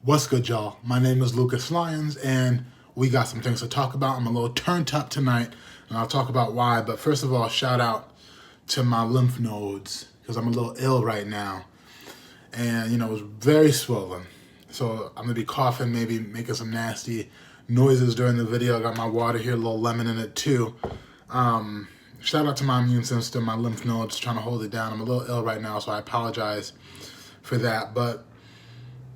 What's good, y'all? My name is Lucas Lyons, and we got some things to talk about. I'm a little turned up tonight, and I'll talk about why. But first of all, shout out to my lymph nodes, because I'm a little ill right now. And, it was very swollen. So I'm going to be coughing, maybe making some nasty noises during the video. I got my water here, a little lemon in it too. Shout out to my immune system, my lymph nodes, trying to hold it down. I'm a little ill right now, so I apologize for that. But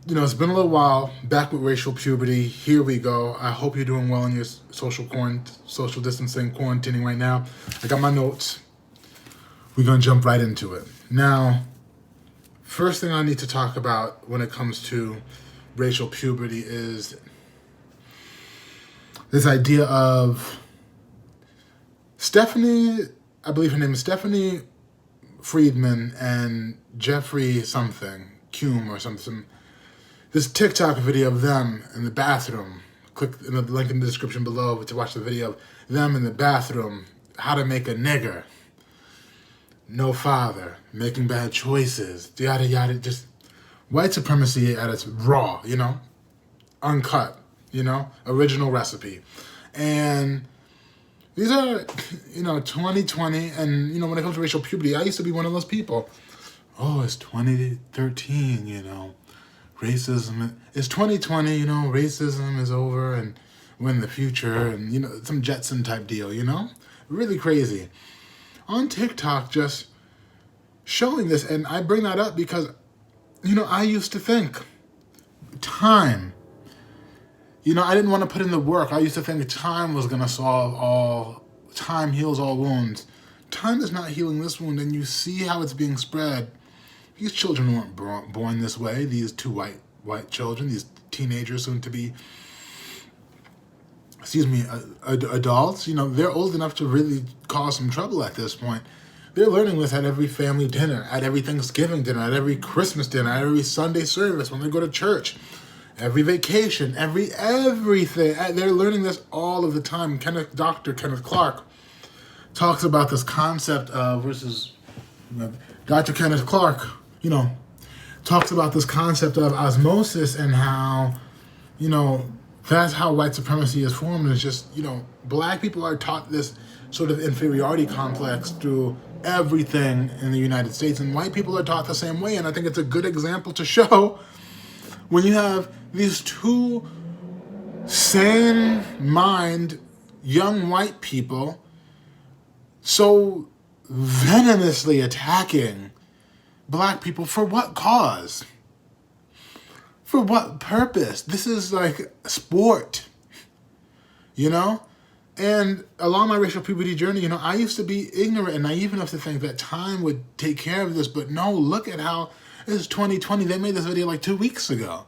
it's been a little while, back with racial puberty. Here we go. I hope you're doing well in your social distancing, quarantining right now. I got my notes. We're going to jump right into it. Now, first thing I need to talk about when it comes to racial puberty is this idea of Stephanie, I believe her name is Stephanie Friedman, and Jeffrey something, Cume or something. This TikTok video of them in the bathroom. Click in the link in the description below to watch the video of them in the bathroom. How to make a nigger. No father. Making bad choices. Yada yada. Just white supremacy at its raw, uncut, original recipe. And these are, 2020, and, when it comes to racial puberty, I used to be one of those people. Oh, it's 2013, racism, it's 2020, racism is over and we're in the future and, some Jetson type deal, really crazy. On TikTok, just showing this, and I bring that up because, I used to think time, I didn't want to put in the work. I used to think time was going to solve time heals all wounds. Time is not healing this wound, and you see how it's being spread. These children weren't born this way. These two white children, these teenagers, soon to be, adults. They're old enough to really cause some trouble at this point. They're learning this at every family dinner, at every Thanksgiving dinner, at every Christmas dinner, at every Sunday service when they go to church, every vacation, everything. They're learning this all of the time. Dr. Kenneth Clark talks about this concept of Dr. Kenneth Clark, talks about this concept of osmosis and how, that's how white supremacy is formed. It's just, black people are taught this sort of inferiority complex through everything in the United States, and white people are taught the same way. And I think it's a good example to show when you have these two sane-mind young white people so venomously attacking black people. For what cause? For what purpose? This is like sport, And along my racial puberty journey, I used to be ignorant and naive enough to think that time would take care of this. But no, look at how it's 2020. They made this video like 2 weeks ago.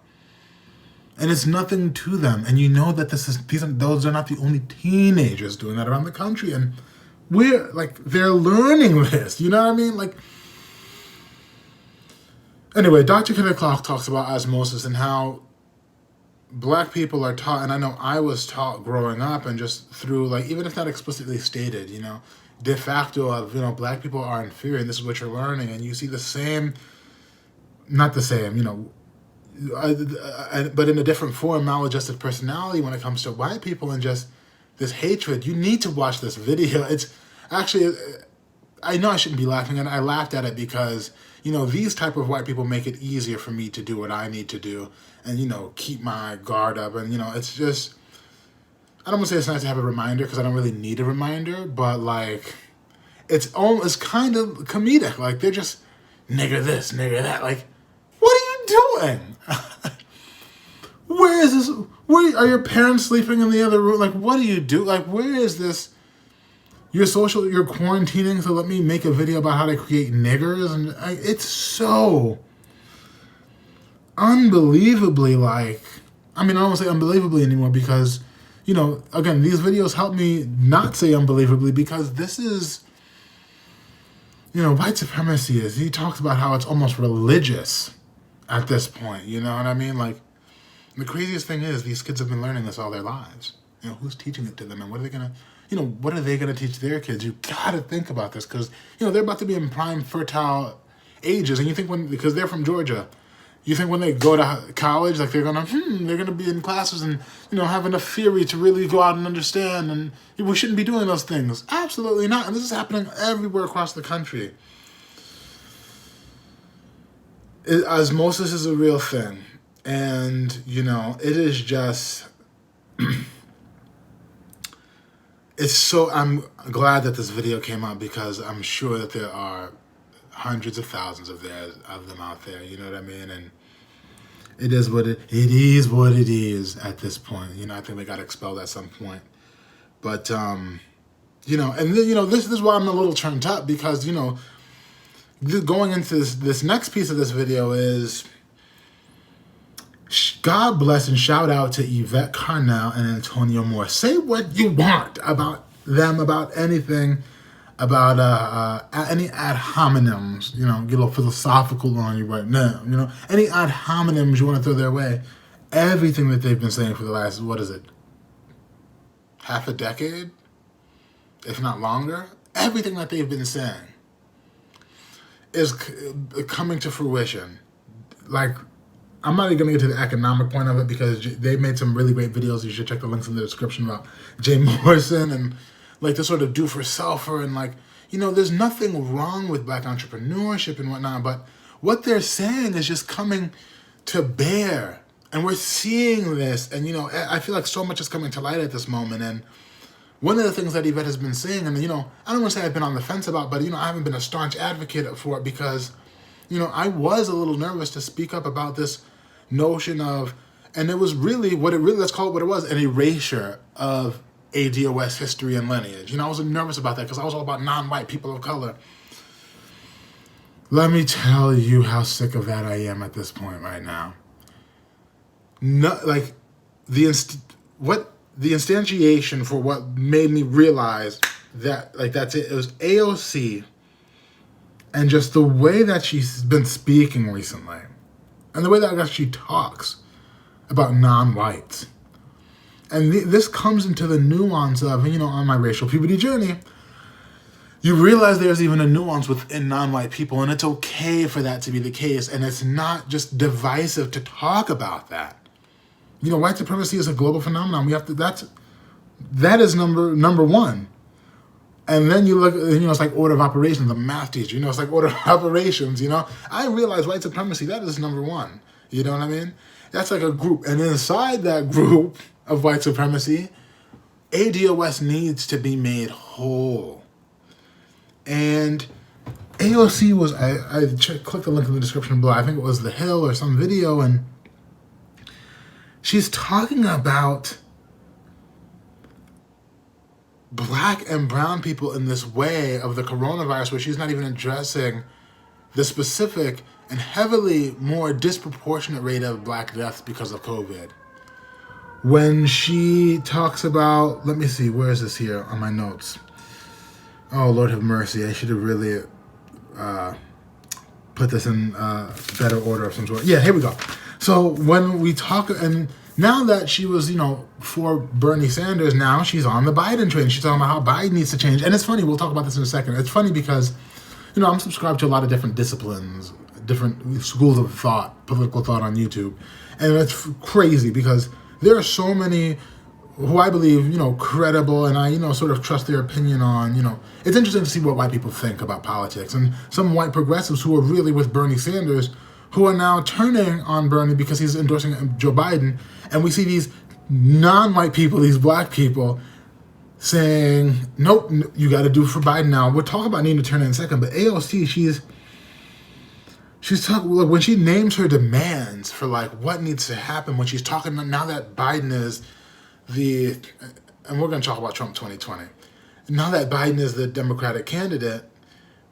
And it's nothing to them. And that those are not the only teenagers doing that around the country. And they're learning this, you know what I mean? Anyway, Dr. Kenneth Clark talks about osmosis and how black people are taught, and I know I was taught growing up and just through, even if not explicitly stated, de facto of, black people are inferior and this is what you're learning. And you see the same, not the same, but in a different form, maladjusted personality when it comes to white people and just this hatred. You need to watch this video. It's actually, I know I shouldn't be laughing, and I laughed at it because, these type of white people make it easier for me to do what I need to do and, keep my guard up. And, it's just, I don't want to say it's nice to have a reminder because I don't really need a reminder, but it's kind of comedic. They're just nigger this, nigger that. What are you doing? Where is this? Where are your parents sleeping in the other room? What do you do? Where is this? You're quarantining, so let me make a video about how to create niggers. And it's so unbelievably I don't want to say unbelievably anymore because, again, these videos help me not say unbelievably because this is, white supremacy is. He talks about how it's almost religious at this point, you know what I mean? The craziest thing is these kids have been learning this all their lives. Who's teaching it to them, and what are they gonna, what are they gonna teach their kids? You gotta think about this because, they're about to be in prime fertile ages, and you think because they're from Georgia, You think when they go to college, like they're gonna be in classes and have enough theory to really go out and understand, and we shouldn't be doing those things? Absolutely not. And this is happening everywhere across the country. Osmosis is a real thing, and it is just. It's so. I'm glad that this video came out, because I'm sure that there are hundreds of thousands of them out there. You know what I mean? And it is what it is at this point. I think they got expelled at some point. But and then this is why I'm a little turned up, because going into this next piece of this video is, God bless and shout out to Yvette Carnell and Antonio Moore. Say what you want about them, about anything, about any ad hominems, get a little philosophical on you right now, any ad hominems you want to throw their way. Everything that they've been saying for the last, what is it, half a decade, if not longer, everything that they've been saying is coming to fruition. Like, I'm not even going to get to the economic point of it, because they made some really great videos. You should check the links in the description about Jay Morrison and like the sort of do-for-selfer, and like, there's nothing wrong with Black entrepreneurship and whatnot, but what they're saying is just coming to bear. And we're seeing this, and I feel like so much is coming to light at this moment. And one of the things that Yvette has been saying, and I don't want to say I've been on the fence about, but I haven't been a staunch advocate for it, because I was a little nervous to speak up about this notion of, and it was really let's call it what it was, an erasure of ADOS history and lineage. I was nervous about that, because I was all about non-white people of color. Let me tell you how sick of that I am at this point right now. No, like the instantiation for what made me realize that, like, that's it. It was AOC, and just the way that she's been speaking recently, and the way that she talks about non-whites. And this comes into the nuance of, on my racial puberty journey, you realize there's even a nuance within non-white people, and it's okay for that to be the case, and it's not just divisive to talk about that. White supremacy is a global phenomenon. We have to, that is number one. And then you look, it's like order of operations, the math teacher, it's like order of operations, I realize white supremacy, that is number one. You know what I mean? That's like a group. And inside that group of white supremacy, ADOS needs to be made whole. And AOC was, I clicked the link in the description below, I think it was The Hill or some video, and she's talking about Black and brown people in this way of the coronavirus, where she's not even addressing the specific and heavily more disproportionate rate of Black deaths because of COVID. When she talks about, let me see, where is this here on my notes? Oh, Lord have mercy. I should have really put this in better order of some sort. Yeah, here we go. So when we talk, and now that she was, for Bernie Sanders, now she's on the Biden train. She's talking about how Biden needs to change. And it's funny, we'll talk about this in a second. It's funny because, I'm subscribed to a lot of different disciplines, different schools of thought, political thought on YouTube. And it's crazy because there are so many who I believe, credible, and I, sort of trust their opinion on, it's interesting to see what white people think about politics. And some white progressives who are really with Bernie Sanders, who are now turning on Bernie because he's endorsing Joe Biden. And we see these non-white people, these Black people, saying, nope, you got to do for Biden now. We'll talk about Nina Turner in a second, but AOC, she's talking, look, when she names her demands for like what needs to happen, when she's talking now that Biden is and we're going to talk about Trump 2020. Now that Biden is the Democratic candidate,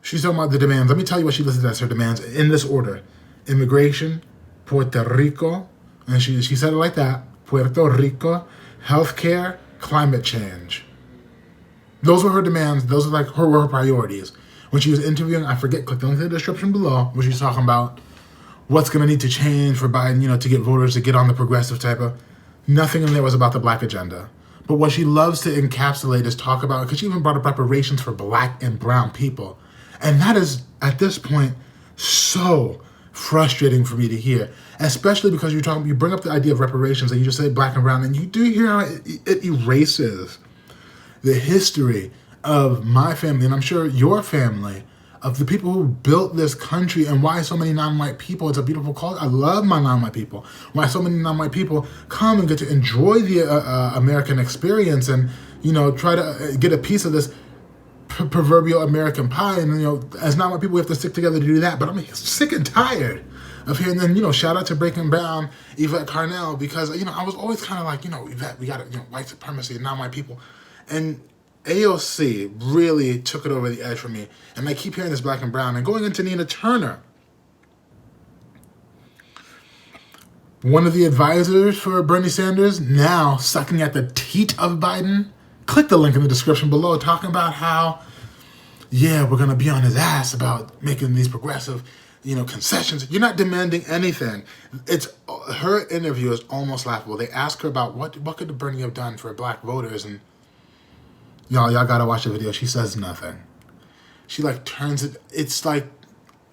she's talking about the demands. Let me tell you what she listed as her demands in this order: immigration, Puerto Rico, and she said it like that, Puerto Rico, healthcare, climate change. Those were her demands. Those are like her priorities. When she was interviewing, I forget, click the link in the description below, where she's talking about what's going to need to change for Biden, to get voters to get on the progressive type of. Nothing in there was about the Black agenda. But what she loves to encapsulate is talk about, because she even brought up reparations for Black and brown people. And that is, at this point, so frustrating for me to hear, especially because you bring up the idea of reparations and you just say black and brown, and you do hear how it erases the history of my family, and I'm sure your family, of the people who built this country, and why so many non-white people, it's a beautiful culture. I love my non-white people. Why so many non-white people come and get to enjoy the American experience and, try to get a piece of this proverbial American pie. And, as non-white people, we have to stick together to do that. But I'm sick and tired of hearing them, shout out to Breaking Brown, Yvette Carnell, because, I was always kind of like, Yvette, we got to, white supremacy and non-white people. And AOC really took it over the edge for me. And I keep hearing this black and brown. And going into Nina Turner, one of the advisors for Bernie Sanders, now sucking at the teat of Biden. Click the link in the description below, talking about how, we're going to be on his ass about making these progressive, concessions. You're not demanding anything. Her interview is almost laughable. They ask her about what could Bernie have done for black voters, and y'all gotta watch the video. She says nothing. She turns it. It's like,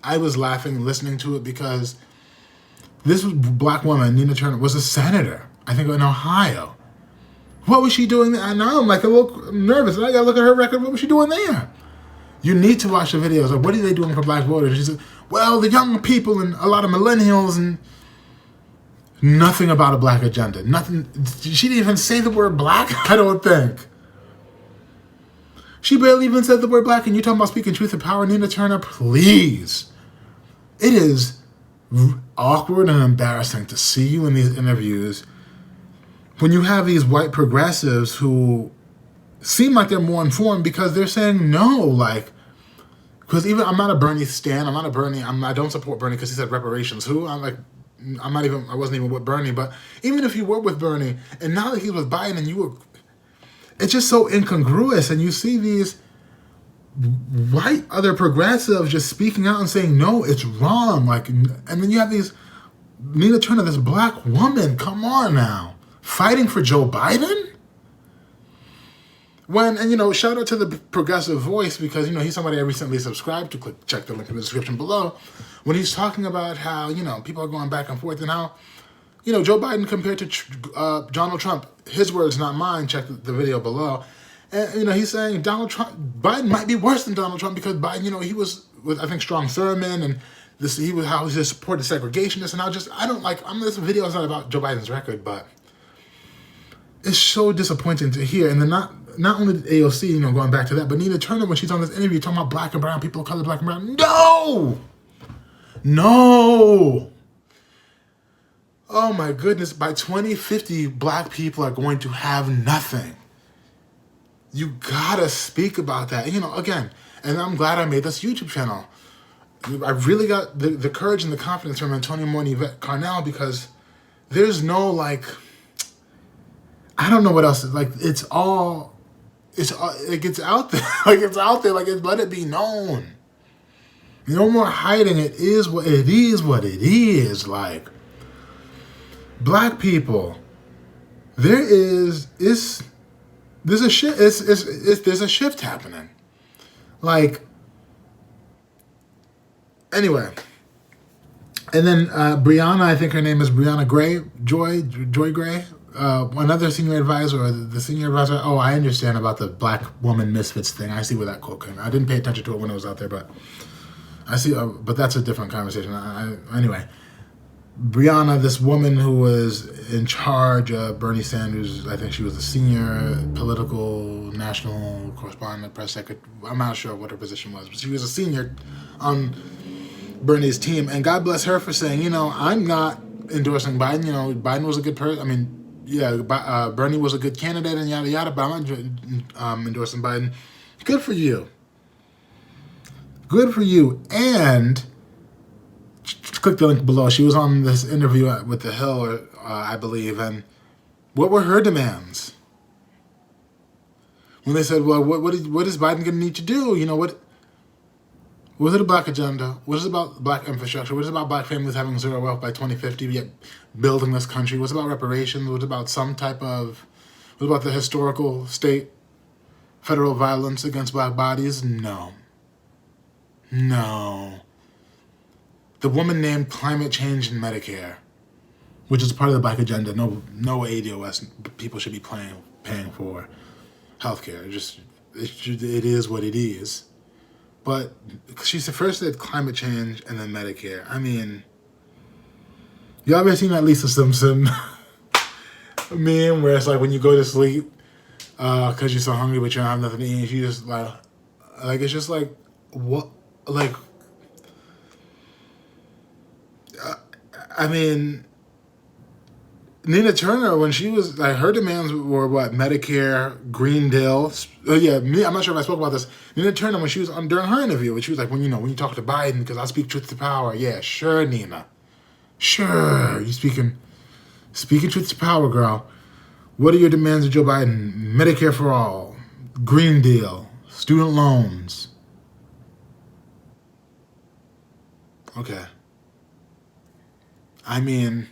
I was laughing listening to it because this black woman, Nina Turner, was a senator, I think in Ohio. What was she doing there? I know I'm a little nervous. And I gotta look at her record. What was she doing there? You need to watch the videos. What are they doing for black voters? She said, well, the young people and a lot of millennials, and nothing about a black agenda. Nothing. She didn't even say the word black, I don't think. She barely even said the word black, and you talking about speaking truth and power. Nina Turner, please. It is awkward and embarrassing to see you in these interviews when you have these white progressives who seem like they're more informed because they're saying no, because even I'm not a Bernie stan. I'm not a Bernie. I don't support Bernie because he said reparations. I wasn't even with Bernie. But even if you were with Bernie, and now that he's with Biden, and you were, it's just so incongruous. And you see these white other progressives just speaking out and saying, no, it's wrong. And then you have these, Nina Turner, this black woman, come on now, fighting for Joe Biden? Shout out to the Progressive Voice, because, he's somebody I recently subscribed to. Check the link in the description below. When he's talking about how, people are going back and forth, and how, Joe Biden compared to Donald Trump, his words, not mine. Check the video below. And, he's saying Biden might be worse than Donald Trump because Biden, he was with, I think, Strom Thurmond, and how he supported segregationists. And this video is not about Joe Biden's record, but it's so disappointing to hear. And then not only did AOC, going back to that, but Nina Turner, when she's on this interview talking about black and brown, people of color, black and brown, no! Oh my goodness, by 2050, black people are going to have nothing. You gotta speak about that. Again, and I'm glad I made this YouTube channel. I really got the courage and the confidence from Antonio Moore and Yvette Carnell, because there's no, I don't know what else. It's out there. It's out there. Let it be known. No more hiding. It is what it is. Black people, there's a shift. There's a shift happening. Anyway, and then Briahna, I think her name is Briahna Joy Gray. Another senior advisor, or the senior advisor. Oh, I understand about the black woman misfits thing. I see where that quote came. I didn't pay attention to it when it was out there, but I see. But that's a different conversation. Anyway, Briahna, this woman who was in charge of Bernie Sanders, I think she was the senior political national correspondent, press secretary. I'm not sure what her position was, but she was a senior on Bernie's team. And God bless her for saying, I'm not endorsing Biden. Biden was a good person. Bernie was a good candidate and yada yada, but I'm not endorsing Biden. Good for you. Good for you. And click the link below. She was on this interview with The Hill, I believe, and what were her demands? When they said, well, what is Biden going to need to do? Was it a black agenda? What is it about black infrastructure? What is it about black families having zero wealth by 2050, yet building this country? What's about reparations? What's about what about the historical state, federal violence against black bodies? No. the woman named climate change and Medicare, which is part of the Black agenda. No ADOS people should be paying for healthcare. It is what it is. But she's the first that climate change and then Medicare. I mean, y'all ever seen that Lisa Simpson meme where it's like when you go to sleep because you're so hungry but you don't have nothing to eat, you just like it's just like what like. I mean, Nina Turner, when she was, like, her demands were, what, Medicare, Green Deal. I'm not sure if I spoke about this. Nina Turner, when she was during her interview, she was like, when you talk to Biden, because I speak truth to power. Yeah, sure, Nina. Sure, you speaking truth to power, girl. What are your demands of Joe Biden? Medicare for all, Green Deal, student loans. Okay. I mean,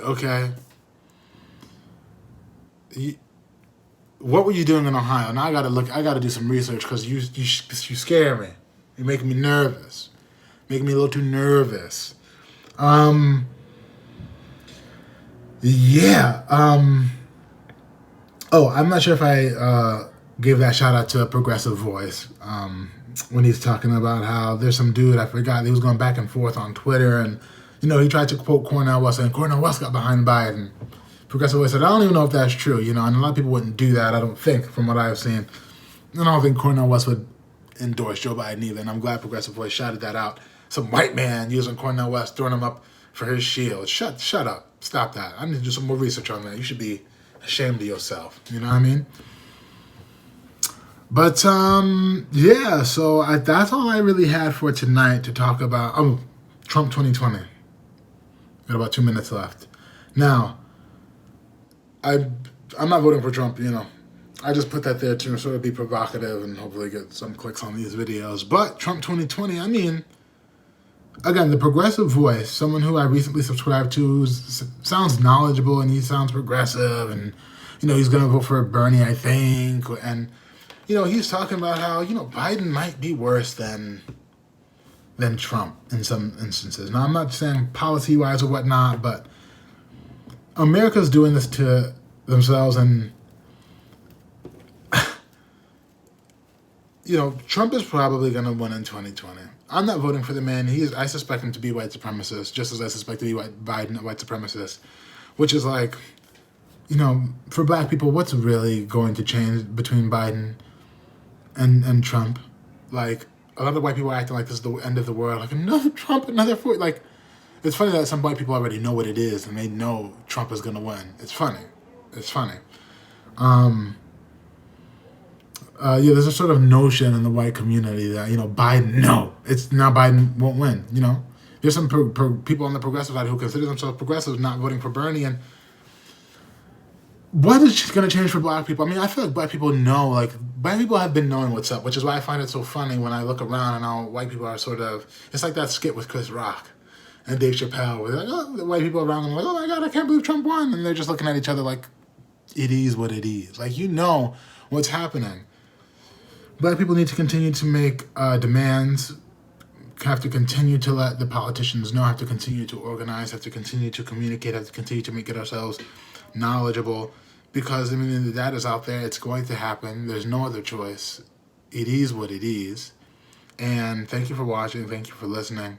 okay. What were you doing in Ohio? Now I gotta do some research because you scare me. You're making me nervous. Making me a little too nervous. Yeah. Oh, I'm not sure if I gave that shout out to a Progressive Voice when he's talking about how there's some dude, I forgot, he was going back and forth on Twitter, and he tried to quote Cornel West, and Cornel West got behind Biden. Progressive Voice said, I don't even know if that's true, and a lot of people wouldn't do that, I don't think, from what I've seen. And I don't think Cornel West would endorse Joe Biden either, and I'm glad Progressive Voice shouted that out. Some white man using Cornel West, throwing him up for his shield. Shut up. Stop that. I need to do some more research on that. You should be ashamed of yourself. You know what I mean? But, yeah, so that's all I really had for tonight to talk about. Trump 2020. Got about 2 minutes left. Now, I'm not voting for Trump, I just put that there to sort of be provocative and hopefully get some clicks on these videos. But Trump 2020, I mean, again, the Progressive Voice, someone who I recently subscribed to, sounds knowledgeable and he sounds progressive, and, he's going to vote for Bernie, I think. And, he's talking about how, Biden might be worse than Trump in some instances. Now, I'm not saying policy-wise or whatnot, but America's doing this to themselves, and Trump is probably going to win in 2020. I'm not voting for the man. I suspect him to be white supremacist, just as I suspect to be Biden a white supremacist, which is like, for black people, what's really going to change between Biden and Trump? Like, a lot of white people are acting like this is the end of the world. Like, another Trump, another foot. Like, it's funny that some white people already know what it is and they know Trump is going to win. It's funny. There's a sort of notion in the white community that, Biden won't win, There's some people on the progressive side who consider themselves progressives not voting for Bernie, and what is going to change for black people? I mean, I feel like black people know, black people have been knowing what's up, which is why I find it so funny when I look around and how white people are sort of, it's like that skit with Chris Rock and Dave Chappelle, where the white people around them are like, oh my God, I can't believe Trump won, and they're just looking at each other like, it is what it is. Like, what's happening. Black people need to continue to make demands, have to continue to let the politicians know, have to continue to organize, have to continue to communicate, have to continue to make it ourselves knowledgeable, because, the data's out there. It's going to happen. There's no other choice. It is what it is. And thank you for watching. Thank you for listening.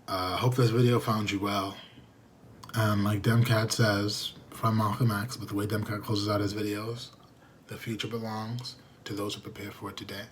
Hope this video found you well. And like Demcat says, from Malcolm X, but the way Demcat closes out his videos, the future belongs to those who prepare for it today.